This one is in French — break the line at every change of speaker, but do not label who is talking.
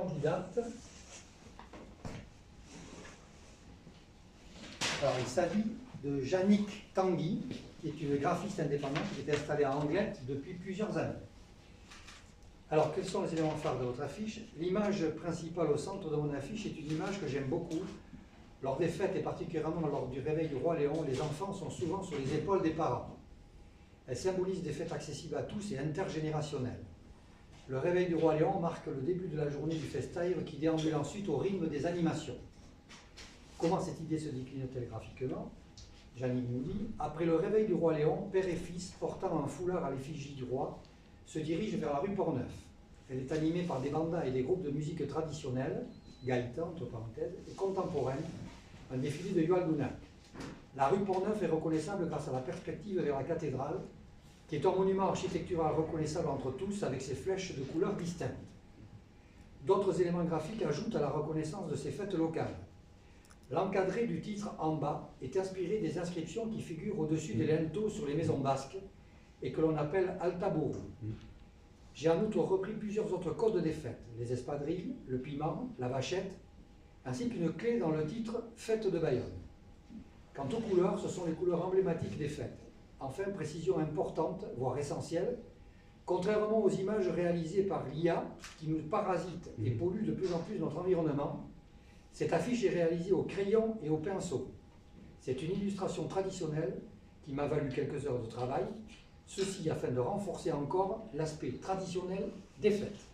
candidate. Alors, il s'agit de Yannick Tanguy, qui est une graphiste indépendante qui est installée à Anglette depuis plusieurs années. Alors, quels sont les éléments phares de votre affiche? L'image principale au centre de mon affiche est une image que j'aime beaucoup. Lors des fêtes et particulièrement lors du réveil du roi Léon, les enfants sont souvent sur les épaules des parents. Elle symbolise des fêtes accessibles à tous et intergénérationnelles. Le réveil du roi Léon marque le début de la journée du festime qui déambule ensuite au rythme des animations. Comment cette idée se décline-t-elle graphiquement? Yannick nous dit: après le réveil du roi Léon, père et fils, portant un foulard à l'effigie du roi, se dirigent vers la rue Portneuf. Elle est animée par des bandas et des groupes de musique traditionnelle, gaïta entre parenthèses, et contemporaine, un défilé de Yoal Gounak. La rue Portneuf est reconnaissable grâce à la perspective vers la cathédrale, qui est un monument architectural reconnaissable entre tous avec ses flèches de couleurs distinctes. D'autres éléments graphiques ajoutent à la reconnaissance de ces fêtes locales. L'encadré du titre en bas est inspiré des inscriptions qui figurent au-dessus des linteaux sur les maisons basques et que l'on appelle altabourou. J'ai en outre repris plusieurs autres codes des fêtes, les espadrilles, le piment, la vachette, ainsi qu'une clé dans le titre « Fête de Bayonne ». Quant aux couleurs, ce sont les couleurs emblématiques des fêtes. Enfin, précision importante, voire essentielle, contrairement aux images réalisées par l'IA qui nous parasite et pollue de plus en plus notre environnement, cette affiche est réalisée au crayon et au pinceau. C'est une illustration traditionnelle qui m'a valu quelques heures de travail, ceci afin de renforcer encore l'aspect traditionnel des fêtes.